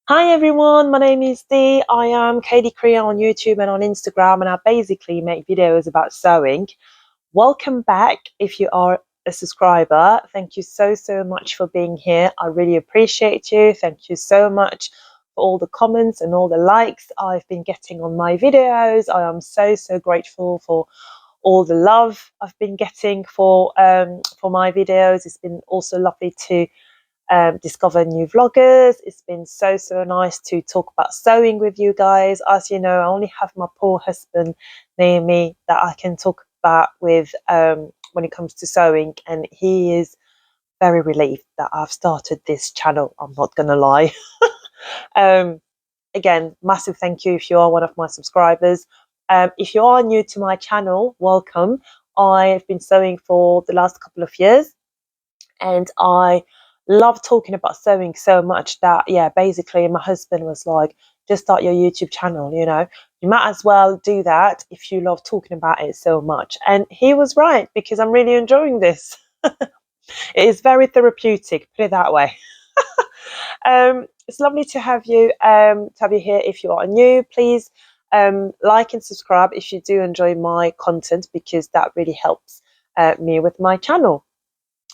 Hi everyone, my name is Dee. I am Katie Korea on YouTube and on Instagram, and I basically make videos about sewing. Welcome back if you are a subscriber. Thank you so much for being here. I really appreciate you. Thank you so much for all the comments and all the likes I've been getting on my videos. I am so grateful for all the love I've been getting for my videos. It's been also lovely to discover new vloggers. It's been so nice to talk about sewing with you guys. As you know, I only have my poor husband near me that I can talk about with when it comes to sewing, and he is very relieved that I've started this channel. I'm not gonna lie. um, Again, massive thank you if you are one of my subscribers. If you are new to my channel, welcome. I've been sewing for the last couple of years, and I love talking about sewing so much that, yeah, basically my husband was like, just start your YouTube channel, you might as well do that if you love talking about it so much. And he was right, because I'm really enjoying this. It is very therapeutic, put it that way. It's lovely to have you here. If you are new, please like and subscribe if you do enjoy my content, because that really helps me with my channel.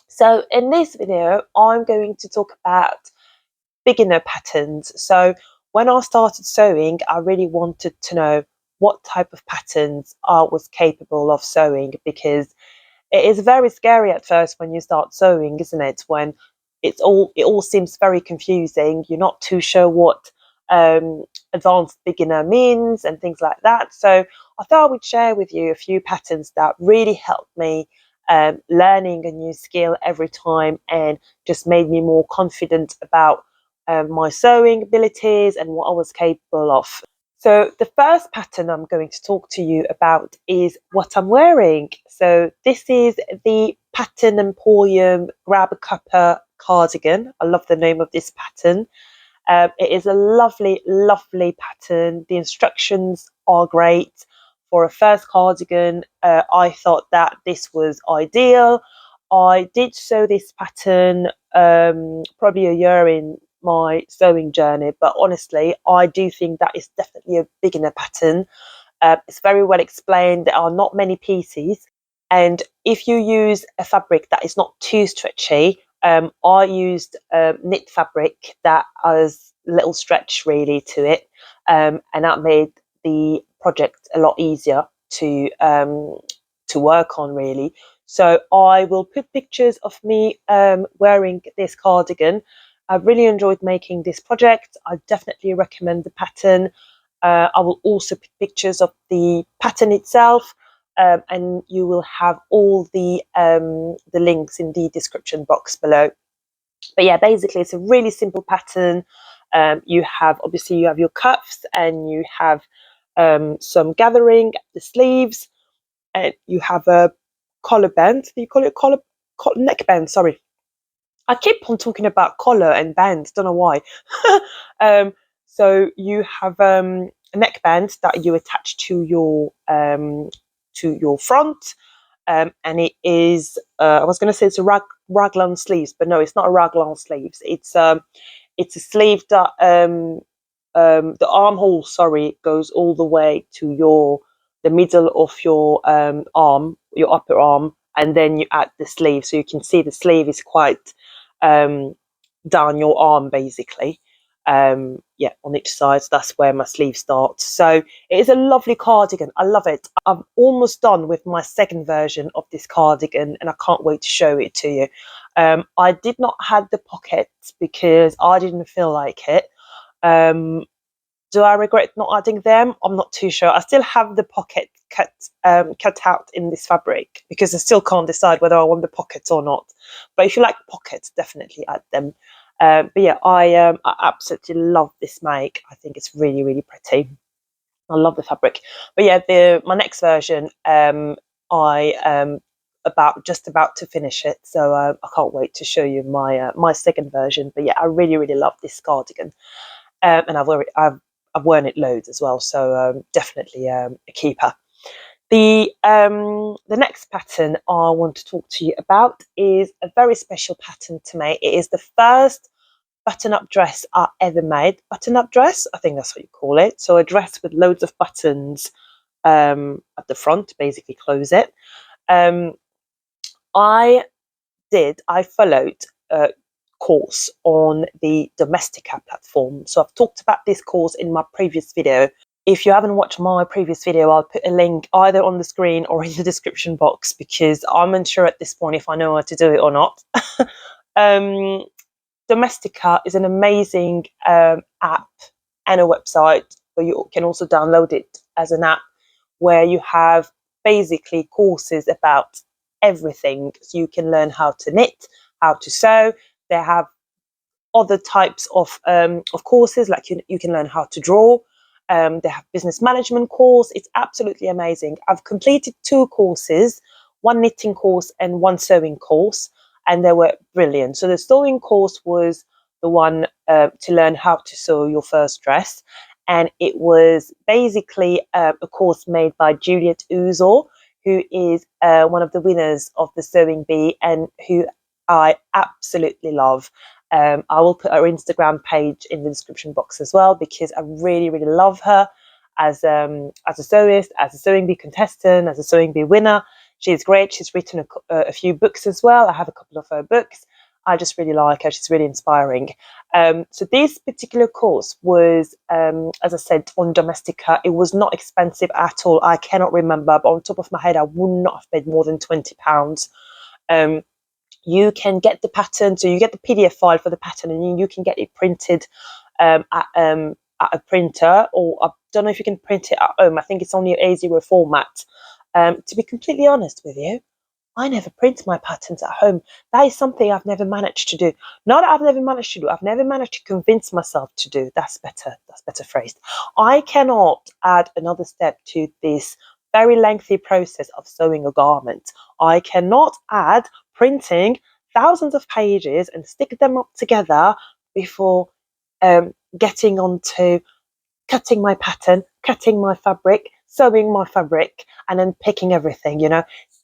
So in this video, I'm going to talk about beginner patterns. So when I started sewing, I really wanted to know what type of patterns I was capable of sewing, because it is very scary at first when you start sewing, isn't it? When it all seems very confusing. You're not too sure what advanced beginner means and things like that. So I thought I would share with you a few patterns that really helped me learning a new skill every time, and just made me more confident about my sewing abilities and what I was capable of. So the first pattern I'm going to talk to you about is what I'm wearing. So this is the Pattern Emporium Grab a Cuppa cardigan. I love the name of this pattern. It is a lovely pattern. The instructions are great. For a first cardigan, I thought that this was ideal. I did sew this pattern probably a year in my sewing journey, but honestly, I do think that is definitely a beginner pattern. It's very well explained. There are not many pieces, and if you use a fabric that is not too stretchy, I used knit fabric that has little stretch really to it, and that made the project a lot easier to work on really. So I will put pictures of me wearing this cardigan. I've really enjoyed making this project. I definitely recommend the pattern. I will also put pictures of the pattern itself, and you will have all the links in the description box below. But yeah, basically it's a really simple pattern. You have your cuffs, and you have some gathering at the sleeves, and you have a collar band. Do you call it neck band? Sorry, I keep on talking about collar and bands. Don't know why. um, so you have a neckband that you attach to your front, and it is. I was going to say it's a raglan sleeves, but no, it's not a raglan sleeves. It's a sleeve that the armhole, sorry, goes all the way to the middle of your arm, your upper arm, and then you add the sleeve. So you can see the sleeve is quite um, down your arm, basically. Yeah, on each side. So that's where my sleeve starts. So it is a lovely cardigan. I love it. I'm almost done with my second version of this cardigan, and I can't wait to show it to you. I did not have the pockets because I didn't feel like it. Um, do I regret not adding them? I'm not too sure. I still have the pocket cut out in this fabric, because I still can't decide whether I want the pockets or not. But if you like pockets, definitely add them. But yeah, I absolutely love this make. I think it's really pretty. I love the fabric. But yeah, my next version, I about to finish it, so I can't wait to show you my second version. But yeah, I really love this cardigan, and I've worn it loads as well, so definitely a keeper. The next pattern I want to talk to you about is a very special pattern to me. It is the first button-up dress I ever made. Button-up dress, I think that's what you call it. So a dress with loads of buttons at the front, basically close it. Um, I followed a course on the Domestika platform. So I've talked about this course in my previous video. If you haven't watched my previous video, I'll put a link either on the screen or in the description box, because I'm unsure at this point if I know how to do it or not. Domestika is an amazing app and a website, where you can also download it as an app, where you have basically courses about everything. So you can learn how to knit, how to sew. They have other types of courses, like you can learn how to draw. They have business management course. It's absolutely amazing. I've completed 2 courses, one knitting course and one sewing course, and they were brilliant. So the sewing course was the one to learn how to sew your first dress, and it was basically a course made by Juliet Uzor, who is one of the winners of the Sewing Bee, and who I absolutely love. I will put her Instagram page in the description box as well, because I really, really love her as a sewist, as a Sewing Bee contestant, as a Sewing Bee winner. She's great. She's written a few books as well. I have a couple of her books. I just really like her. She's really inspiring. So this particular course was, as I said, on Domestika. It was not expensive at all. I cannot remember, but on top of my head, I would not have paid more than £20. You can get the pattern, so you get the PDF file for the pattern, and you can get it printed at a printer, or I don't know if you can print it at home. I think it's only A0 format. To be completely honest with you, I never print my patterns at home. That is something I've never managed to do. Not that I've never managed to do, I've never managed to convince myself to do. That's better phrased. I cannot add another step to this very lengthy process of sewing a garment. I cannot add printing thousands of pages and stick them up together before getting on to cutting my pattern, cutting my fabric, sewing my fabric, and then picking everything.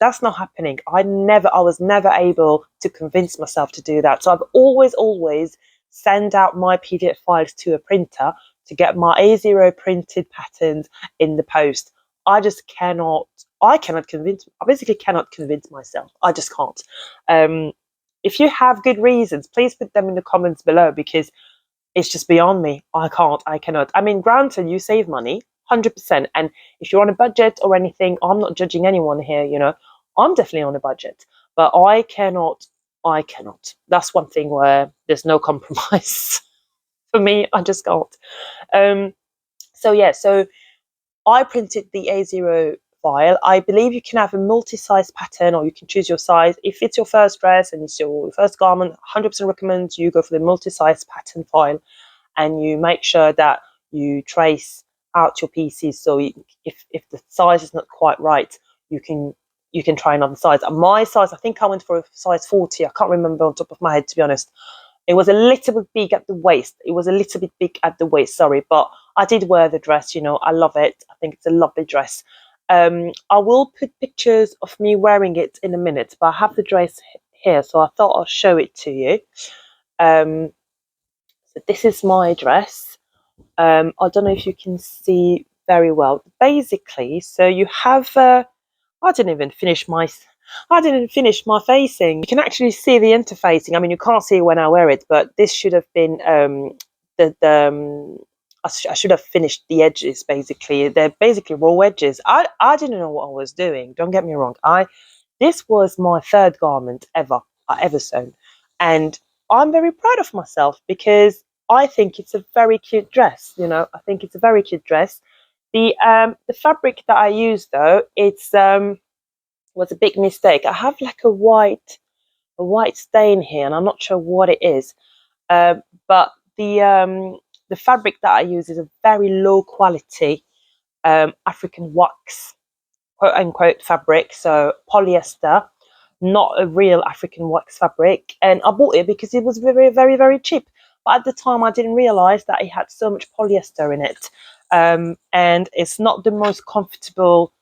That's not happening. I was never able to convince myself to do that. So I've always sent out my PDF files to a printer to get my A0 printed patterns in the post. I basically cannot convince myself. I just can't. If you have good reasons, please put them in the comments below, because it's just beyond me. I cannot. I mean, granted, you save money, 100%. And if you're on a budget or anything, I'm not judging anyone here, I'm definitely on a budget, but I cannot. That's one thing where there's no compromise. For me, I just can't. So I printed the A0 file. I believe you can have a multi-size pattern, or you can choose your size. If it's your first dress and it's your first garment, 100% recommend you go for the multi-size pattern file, and you make sure that you trace out your pieces. So if the size is not quite right, you can try another size. My size, I think I went for a size 40. I can't remember on top of my head, to be honest. It was a little bit big at the waist. Sorry, but I did wear the dress. I love it. I think it's a lovely dress. I will put pictures of me wearing it in a minute, but I have the dress here, so I thought I'll show it to you. So this is my dress. I don't know if you can see very well. Basically, so you have. I didn't even finish my facing. You can actually see the interfacing. I mean, you can't see it when I wear it, but this should have been I should have finished the edges. Basically, they're basically raw edges. I didn't know what I was doing. Don't get me wrong. This was my third garment I ever sewn, and I'm very proud of myself, because I think it's a very cute dress. I think it's a very cute dress. The fabric that I used, though, it's was a big mistake. I have like a white stain here, and I'm not sure what it is. But the fabric that I use is a very low quality African wax, quote unquote, fabric. So polyester, not a real African wax fabric. And I bought it because it was very, very, very cheap. But at the time, I didn't realize that it had so much polyester in it. And it's not the most comfortable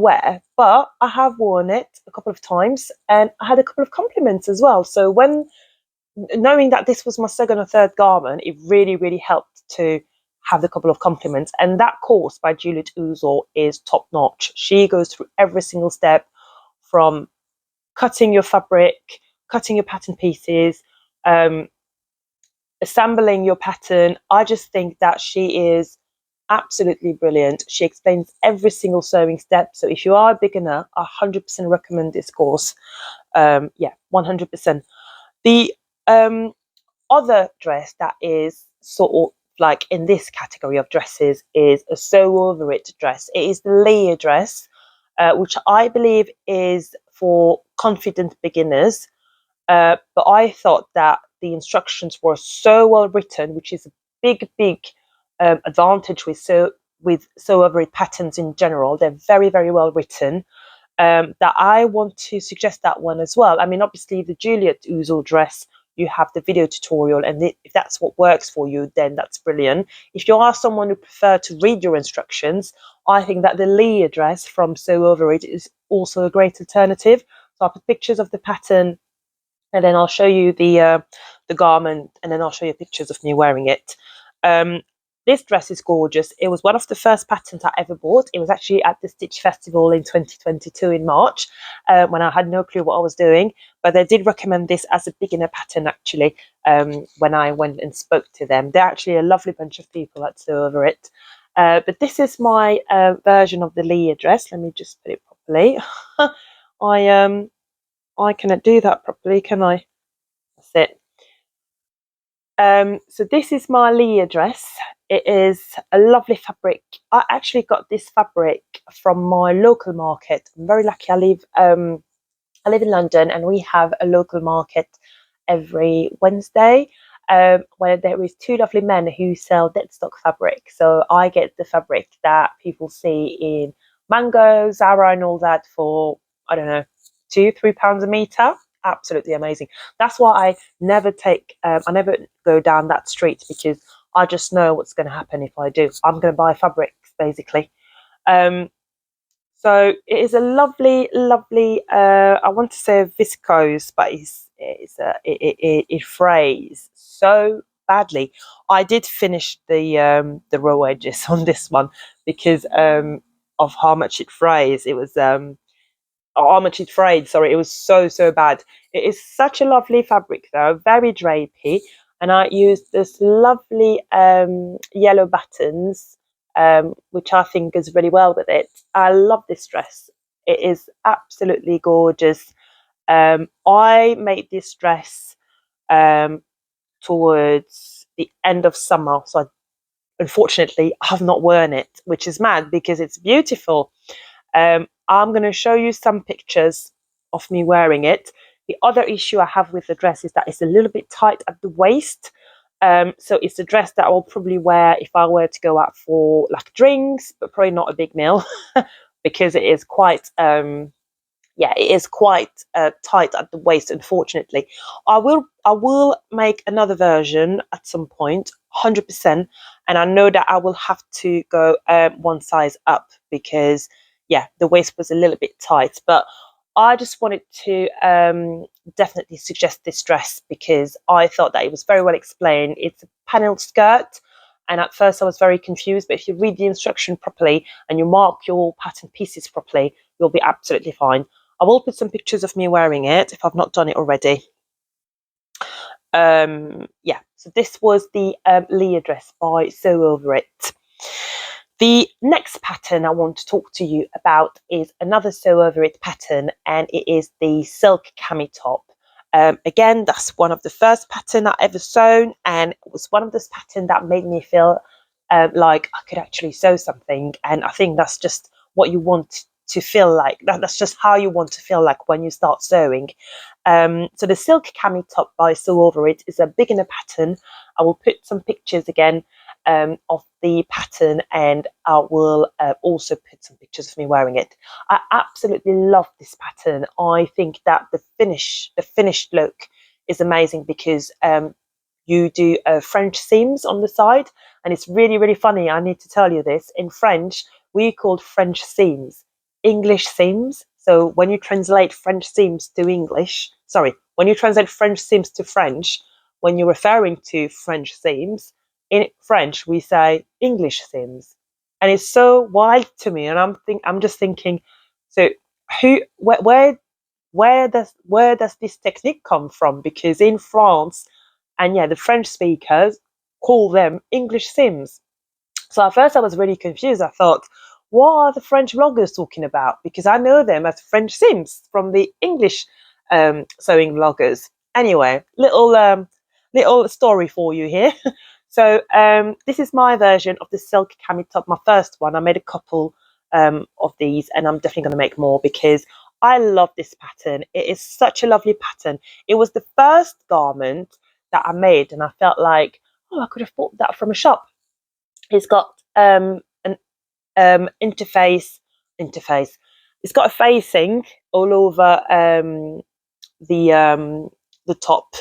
wear, but I have worn it a couple of times, and I had a couple of compliments as well. So when knowing that this was my second or third garment, it really, really helped to have a couple of compliments. And that course by Juliet Uzor is top notch. She goes through every single step from cutting your fabric, cutting your pattern pieces, assembling your pattern. I just think that she is absolutely brilliant. She explains every single sewing step. So if you are a beginner, I 100% recommend this course. 100%. The other dress that is sort of like in this category of dresses is a sew over it dress. It is the Lea Dress, which I believe is for confident beginners. But I thought that the instructions were so well written, which is a big advantage with sew over it patterns in general. They're very, very well written. That I want to suggest that one as well. I mean, obviously the Juliet Uzor dress, you have the video tutorial, and if that's what works for you, then that's brilliant. If you are someone who prefer to read your instructions, I think that the Lea dress from Sew Over It is also a great alternative. So I'll put pictures of the pattern, and then I'll show you the garment, and then I'll show you pictures of me wearing it. This dress is gorgeous. It was one of the first patterns I ever bought. It was actually at the Stitch Festival in 2022 in March, when I had no clue what I was doing. But they did recommend this as a beginner pattern, actually, when I went and spoke to them. They're actually a lovely bunch of people that sew over it. But this is my version of the Lea dress. Let me just put it properly. I cannot do that properly, can I? That's it. So this is my Lea dress. It is a lovely fabric. I actually got this fabric from my local market. I'm very lucky. I live in London, and we have a local market every Wednesday, where there is two lovely men who sell dead stock fabric. So I get the fabric that people see in Mango, Zara, and all that for, I don't know, £2-3 a meter. Absolutely amazing. That's why I never go down that street, because I just know what's going to happen if I do. I'm going to buy fabrics, basically. So it is a lovely, I want to say viscose, but it frays so badly. I did finish the row edges on this one because of how much it frays. It was how much it frayed. Sorry, it was so bad. It is such a lovely fabric though, very drapey, and I used this lovely yellow buttons, which I think goes really well with it. I love this dress. It is absolutely gorgeous. I made this dress towards the end of summer, so unfortunately I have not worn it, which is mad because it's beautiful. I'm going to show you some pictures of me wearing it. The other issue I have with the dress is that it's a little bit tight at the waist. So it's a dress that I will probably wear if I were to go out for like drinks, but probably not a big meal because it is quite tight at the waist, unfortunately. I will make another version at some point, 100%, and I know that I will have to go one size up because the waist was a little bit tight. But I just wanted to definitely suggest this dress because I thought that it was very well explained. It's a panelled skirt, and at first I was very confused, but if you read the instruction properly and you mark your pattern pieces properly, you'll be absolutely fine. I will put some pictures of me wearing it if I've not done it already. So this was the Lea dress by Sew Over It. The next pattern I want to talk to you about is another Sew Over It pattern, and it is the silk cami top. Again, that's one of the first pattern I ever sewn, and it was one of those patterns that made me feel like I could actually sew something. And I think that's just what you want to feel like. That's just how you want to feel like when you start sewing. So the silk cami top by Sew Over It is a beginner pattern. I will put some pictures again of the pattern, and I will also put some pictures of me wearing it. I absolutely love this pattern. I think that the finished look is amazing because you do French seams on the side, and it's really funny. I need to tell you this. In French, we called French seams English seams. So when you translate French seams to English, sorry, when you translate French seams to French, when you're referring to French seams, in French we say English seams. And it's so wild to me. And I'm just thinking, so where does this technique come from? Because in France, and yeah, the French speakers call them English sims. So at first I was really confused. I thought, what are the French bloggers talking about? Because I know them as French sims from the English sewing bloggers. Anyway, little story for you here. So this is my version of the silk cami top, my first one. I made a couple of these, and I'm definitely going to make more because I love this pattern. It is such a lovely pattern. It was the first garment that I made, and I felt like, oh, I could have bought that from a shop. It's got an interface. It's got a facing all over the top,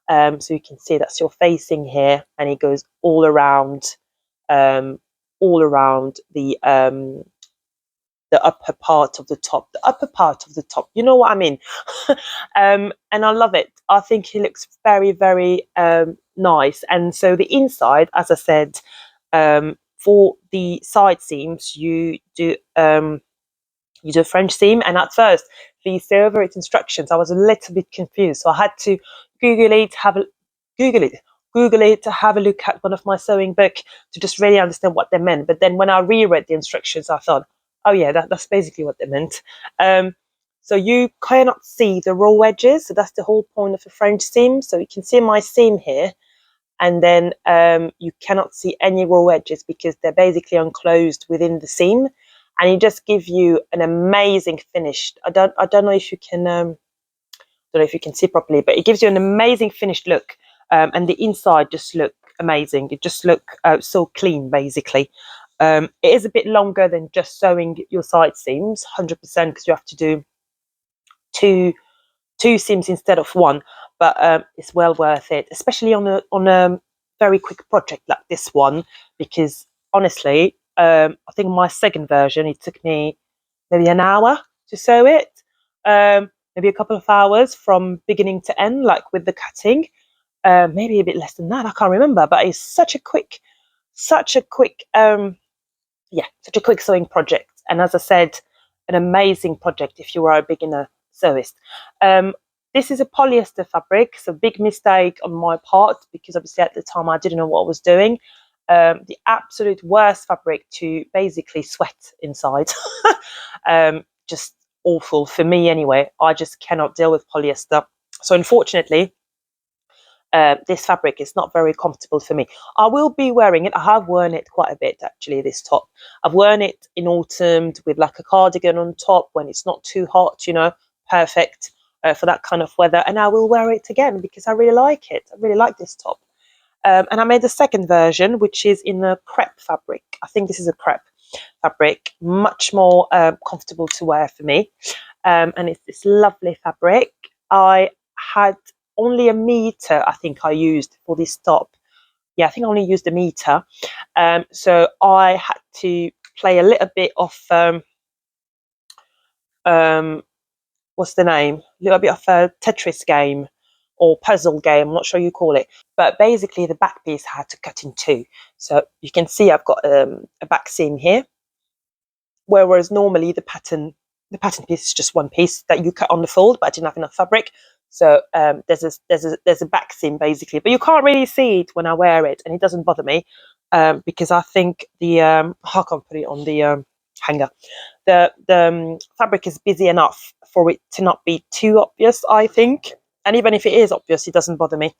so you can see that's your facing here, and it goes all around the upper part of the top. The upper part of the top. You know what I mean? And I love it. I think it looks very, very nice. And so the inside, as I said, for the side seams, you do a French seam. And at first, the over its instructions, I was a little bit confused. So I had to Google it, to have a look at one of my sewing book to just really understand what they meant. But then when I reread the instructions, I thought, oh yeah, that's basically what they meant. So you cannot see the raw edges. So that's the whole point of a French seam. So you can see my seam here, and then you cannot see any raw edges because they're basically enclosed within the seam, and it just gives you an amazing finish. I don't know if you can see properly, but it gives you an amazing finished look, and the inside just look amazing. It just look so clean, basically. It is a bit longer than just sewing your side seams, 100%, because you have to do two seams instead of one. But it's well worth it, especially on a very quick project like this one, because honestly, I think my second version, it took me maybe an hour to sew it, maybe a couple of hours from beginning to end, like with the cutting, maybe a bit less than that. I can't remember, but it's such a quick sewing project. And as I said, an amazing project if you are a beginner sewist. This is a polyester fabric, so big mistake on my part because obviously at the time I didn't know what I was doing. The absolute worst fabric to basically sweat inside. Just awful for me anyway. I just cannot deal with polyester. So unfortunately, this fabric is not very comfortable for me. I will be wearing it. I have worn it quite a bit actually, this top. I've worn it in autumn with like a cardigan on top when it's not too hot, perfect for that kind of weather. And I will wear it again because I really like it. I really like this top. And I made the second version, which is in a crepe fabric. I think this is a crepe fabric, much more comfortable to wear for me. And it's this lovely fabric. I had only a meter, I think I used for this top. Yeah, I think I only used a meter. So I had to play a little bit of what's the name? A little bit of a Tetris game or puzzle game. I'm not sure you call it. But basically, the back piece had to cut in two. So you can see I've got a back seam here, whereas normally the pattern piece is just one piece that you cut on the fold, but I didn't have enough fabric. So there's a back seam basically, but you can't really see it when I wear it, and it doesn't bother me because I think I can't put it on the hanger. The fabric is busy enough for it to not be too obvious, I think. And even if it is obvious, it doesn't bother me.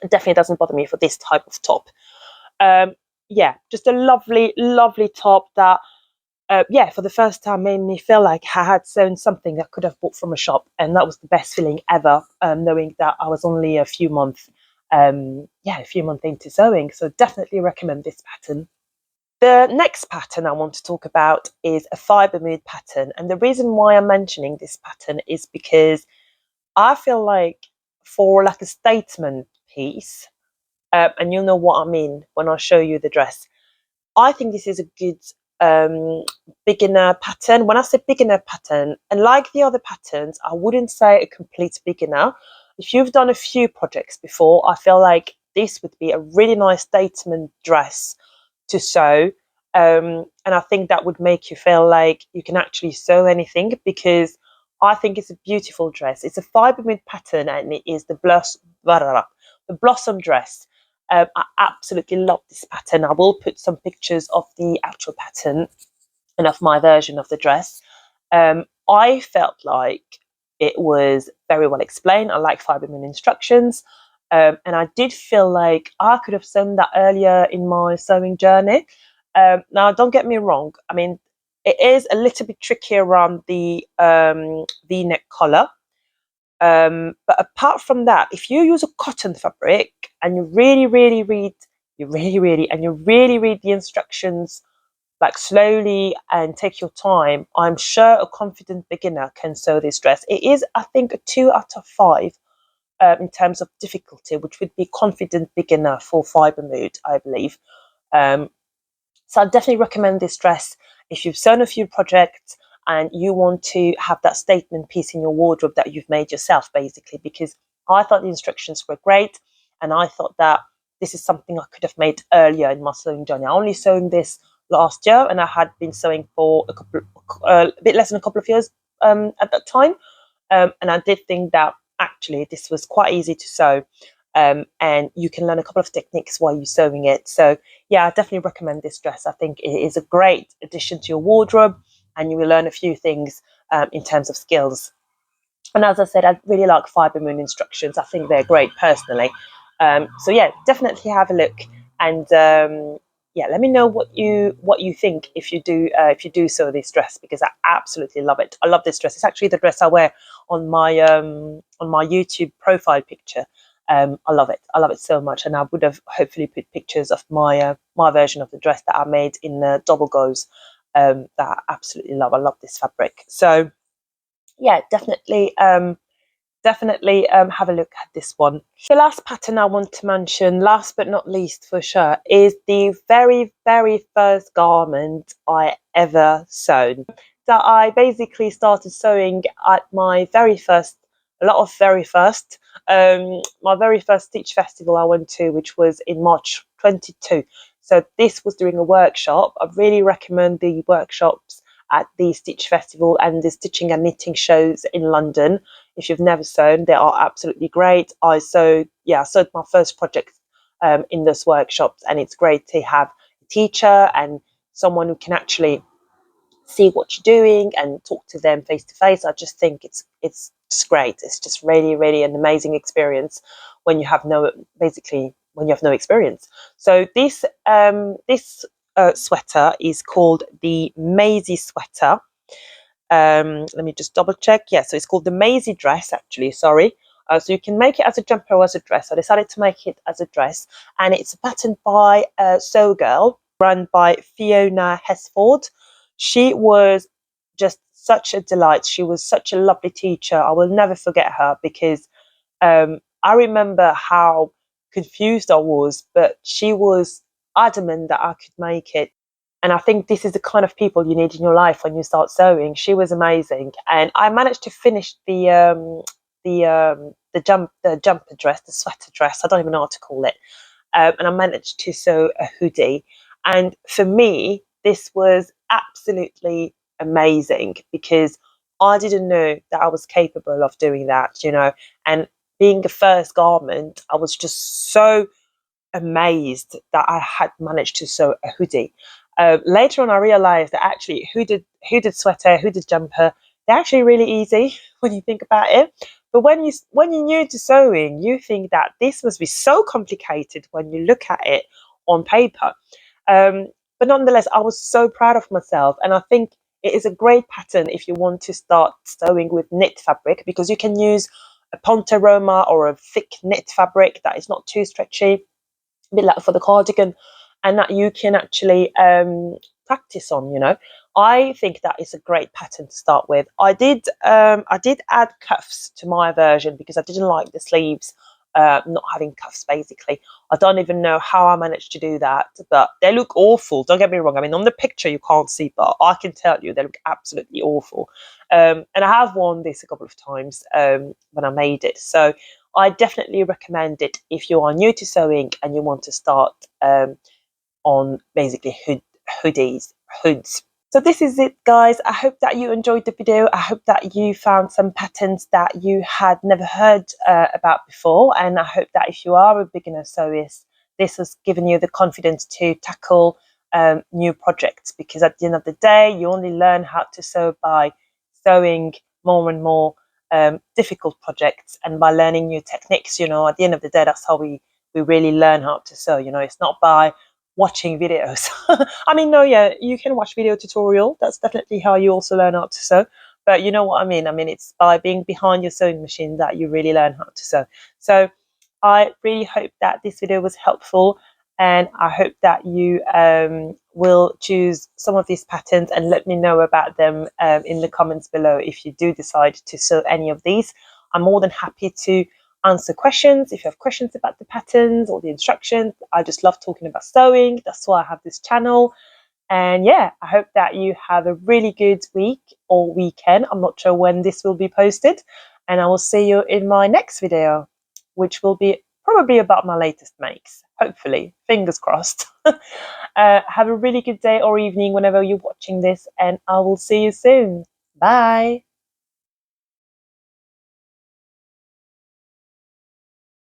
It definitely doesn't bother me for this type of top. Yeah, just a lovely, lovely top that. For the first time made me feel like I had sewn something I could have bought from a shop, and that was the best feeling ever, knowing that I was only a few months into sewing. So definitely recommend this pattern. The next pattern I want to talk about is a fibre mood pattern, and the reason why I'm mentioning this pattern is because I feel like for like a statement piece, and you'll know what I mean when I show you the dress, I think this is a good beginner pattern. When I say beginner pattern, and like the other patterns, I wouldn't say a complete beginner if you've done a few projects before, I feel like this would be a really nice statement dress to sew. And I think that would make you feel like you can actually sew anything, because I think it's a beautiful dress. It's a fibre mid pattern, and it is the blossom dress. I absolutely love this pattern. I will put some pictures of the actual pattern and of my version of the dress. I felt like it was very well explained. I like fibre mid instructions. And I did feel like I could have sewn that earlier in my sewing journey. Now, don't get me wrong. I mean, it is a little bit tricky around the V-neck collar. But apart from that, if you use a cotton fabric and you really read the instructions like slowly and take your time, I'm sure a confident beginner can sew this dress. It is, I think, a 2 out of 5 in terms of difficulty, which would be confident beginner for fibre mood, I believe. So I definitely recommend this dress if you've sewn a few projects and you want to have that statement piece in your wardrobe that you've made yourself, basically, because I thought the instructions were great, and I thought that this is something I could have made earlier in my sewing journey. I only sewn this last year, and I had been sewing for a bit less than a couple of years at that time. And I did think that actually this was quite easy to sew, and you can learn a couple of techniques while you're sewing it. So yeah, I definitely recommend this dress. I think it is a great addition to your wardrobe, and you will learn a few things in terms of skills. And as I said, I really like fibre moon instructions. I think they're great personally. So yeah, definitely have a look, and yeah, let me know what you think if you do sew this dress, because I absolutely love it. I love this dress. It's actually the dress I wear on my YouTube profile picture. I love it. I love it so much, and I would have hopefully put pictures of my version of the dress that I made in the double goes. That I absolutely love. I love this fabric. So yeah, definitely have a look at this one. The last pattern I want to mention, last but not least for sure, is the very first garment I ever sewn. That I basically started sewing at my very first stitch festival I went to, which was in March 22. So this was during a workshop. I really recommend the workshops at the Stitch Festival and the stitching and knitting shows in London. If you've never sewn, they are absolutely great. I sewed my first project in those workshops, and it's great to have a teacher and someone who can actually see what you're doing and talk to them face to face. I just think it's just great. It's just really an amazing experience when you have no experience. So this sweater is called the Maisie sweater. Let me just double check. Yeah, so it's called the Maisie Dress, actually. Sorry. So you can make it as a jumper or as a dress. I decided to make it as a dress, and it's a pattern by Sew Girl, run by Fiona Hesford. She was just such a delight. She was such a lovely teacher. I will never forget her, because I remember how confused I was, but she was adamant that I could make it. And I think this is the kind of people you need in your life when you start sewing. She was amazing, and I managed to finish the jumper dress, the sweater dress. I don't even know what to call it. And I managed to sew a hoodie. And for me, this was absolutely amazing, because I didn't know that I was capable of doing that, And being the first garment, I was just so amazed that I had managed to sew a hoodie. Later on, I realised that actually hooded sweater, hooded jumper, they're actually really easy when you think about it. But when you're new to sewing, you think that this must be so complicated when you look at it on paper. But nonetheless, I was so proud of myself, and I think it is a great pattern if you want to start sewing with knit fabric, because you can use a ponte roma or a thick knit fabric that is not too stretchy, a bit like for the cardigan, and that you can actually practice on. I think that is a great pattern to start with. I did add cuffs to my version, because I didn't like the sleeves not having cuffs. Basically, I don't even know how I managed to do that, but they look awful. Don't get me wrong. I mean, on the picture you can't see, but I can tell you they look absolutely awful. And I have worn this a couple of times when I made it, so I definitely recommend it if you are new to sewing and you want to start on basically hoodies, hoods. So this is it, guys. I hope that you enjoyed the video. I hope that you found some patterns that you had never heard about before. And I hope that if you are a beginner sewist, this has given you the confidence to tackle new projects, because at the end of the day, you only learn how to sew by sewing more and more difficult projects, and by learning new techniques. You know, at the end of the day, that's how we really learn how to sew. You know, it's not by watching videos. I mean, no, yeah, you can watch video tutorial. That's definitely how you also learn how to sew. But you know what I mean? I mean, it's by being behind your sewing machine that you really learn how to sew. So I really hope that this video was helpful, and I hope that you will choose some of these patterns and let me know about them in the comments below if you do decide to sew any of these. I'm more than happy to answer questions if you have questions about the patterns or the instructions. I just love talking about sewing. That's why I have this channel. And yeah, I hope that you have a really good week or weekend. I'm not sure when this will be posted. And I will see you in my next video, which will be probably about my latest makes. Hopefully, fingers crossed. Have a really good day or evening whenever you're watching this, and I will see you soon. Bye.